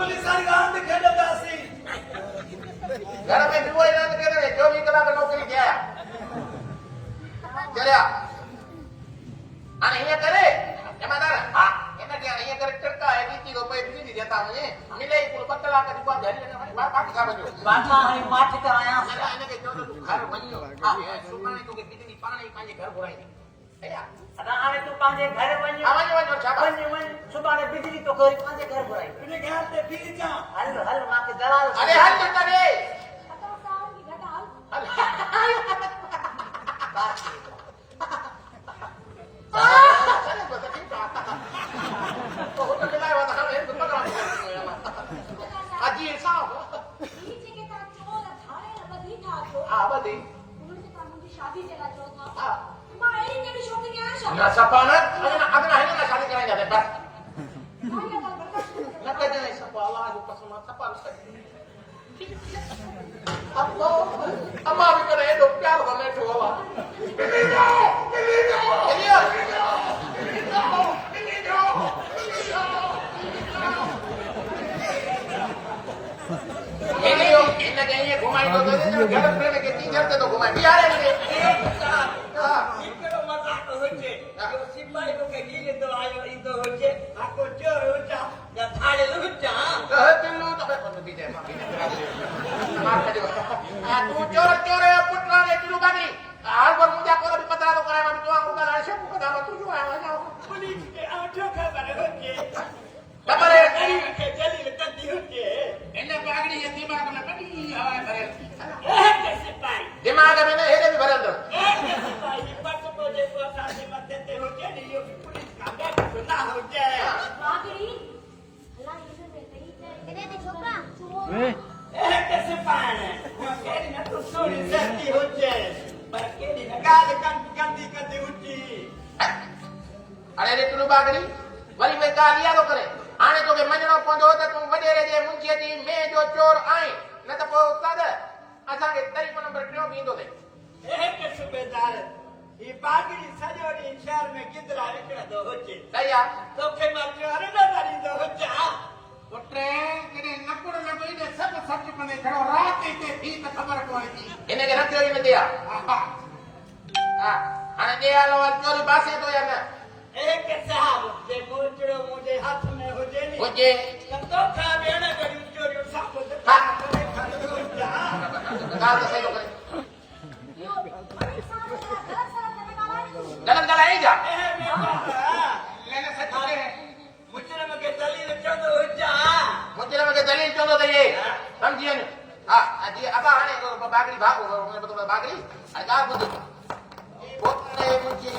Police वाली रांद खेॾंदासीं घर में बि उहो ई रांदि खेॾे 24 कलाक नौकरी थिया चलिया हाणे हीअं करे जमादार हा हिनखे हाणे हीअं करे टिरका ऐं नीति थो पए बिजली देता वञे मिले ई पूरो 2 कलाक जी बात हली वञे बाक़ी छा वञो बाबा हाणे माठ करायां हिनखे चओ त तूं घर वञो सुभाणे तोखे बिजली पाण ई पंहिंजे घर घुराईंदी अदा हाणे तूं पंहिंजे घर वञ वञो शाबाश वञ सुभाणे बिजली तो कोई पंहिंजे घर घुराई हिनखे हथ ते बीह जा हल हल मांखे दलाल अरे हल न करे अजी साहब हाँ बदी ना सपाना अगना है ना शादी कराएंगे जाते बस ना कहते हैं सब अल्लाह जो कसम सपा अब तो अम्मा भी करे तो प्यार वाले ठोवा ये घुमाई तो घर प्रेम के टीचर ते तो घुमाई बिहार है हिकिड़ो मज़ाक हुजे जो सिपाही मूंखे गिरंदो आयो ईंदो हुजे आको चोर हुजा या थाड़ियल हुजा तू चोर चोर पुटरा ने तिलू बानी हाल पर मुझे को भी पता तो कराया मैं तो आऊं का लाशे को कदा तू जो आया ना पुलिस के आठो खबर हुजे खबर है के जलील कंदी हुजे इने बागड़ी ये दिमाग में कदी हवा भरे के सिपाही दिमाग में ने हेरे भी भरल दो सिपाही पट बोले को साथे मते ते हुजे नी यो पुलिस का गट ना हुजे बागड़ी अल्लाह इधर पे कहीं तेरे ते छोकरा के सिपाही केरी न तू सोरी सती हुजे पर केरी न गाल कंदी कंदी हुजी अरे रे तुलू बागड़ी वरी में गाल यादो करे आने तो के मजनो पवंदो त तू वडेरे जे मुंची जी मैं जो चोर आए न त पो उस्ताद असा के तरीक़ो नंबर 3 बींदो दे के सूबेदार ये बागड़ी सजो डी शहर में किदरा विकड़ो हुजे सही आ तोखे मां चोर न दरींदो हुजा पुटे केडे नकुड़ में कोई ने सब सब्ज बने खड़ो रात ते थी त खबर कोई थी इने के रखियो इन दिया हां हाने दिया लो चोरी पासे तो या ना एक साहब जे मोचड़ो मुझे हाथ में हुजे नी हुजे तो खा बेण गड़ी चोरी सब कुछ हाँ। करे खड़ो हुजा गाल तो सही तो करे यो बड़ी सारा गलत सारा करने वाला है गलत गला ही जा लेने से के मुचड़े में के दलील चंदो हुजा मुझे लगे दलील चोदो दे ये समझिए न हां जी अब आने को बागड़ी भागो मैं बता बागड़ी अगा बुद्ध पोतने मुझे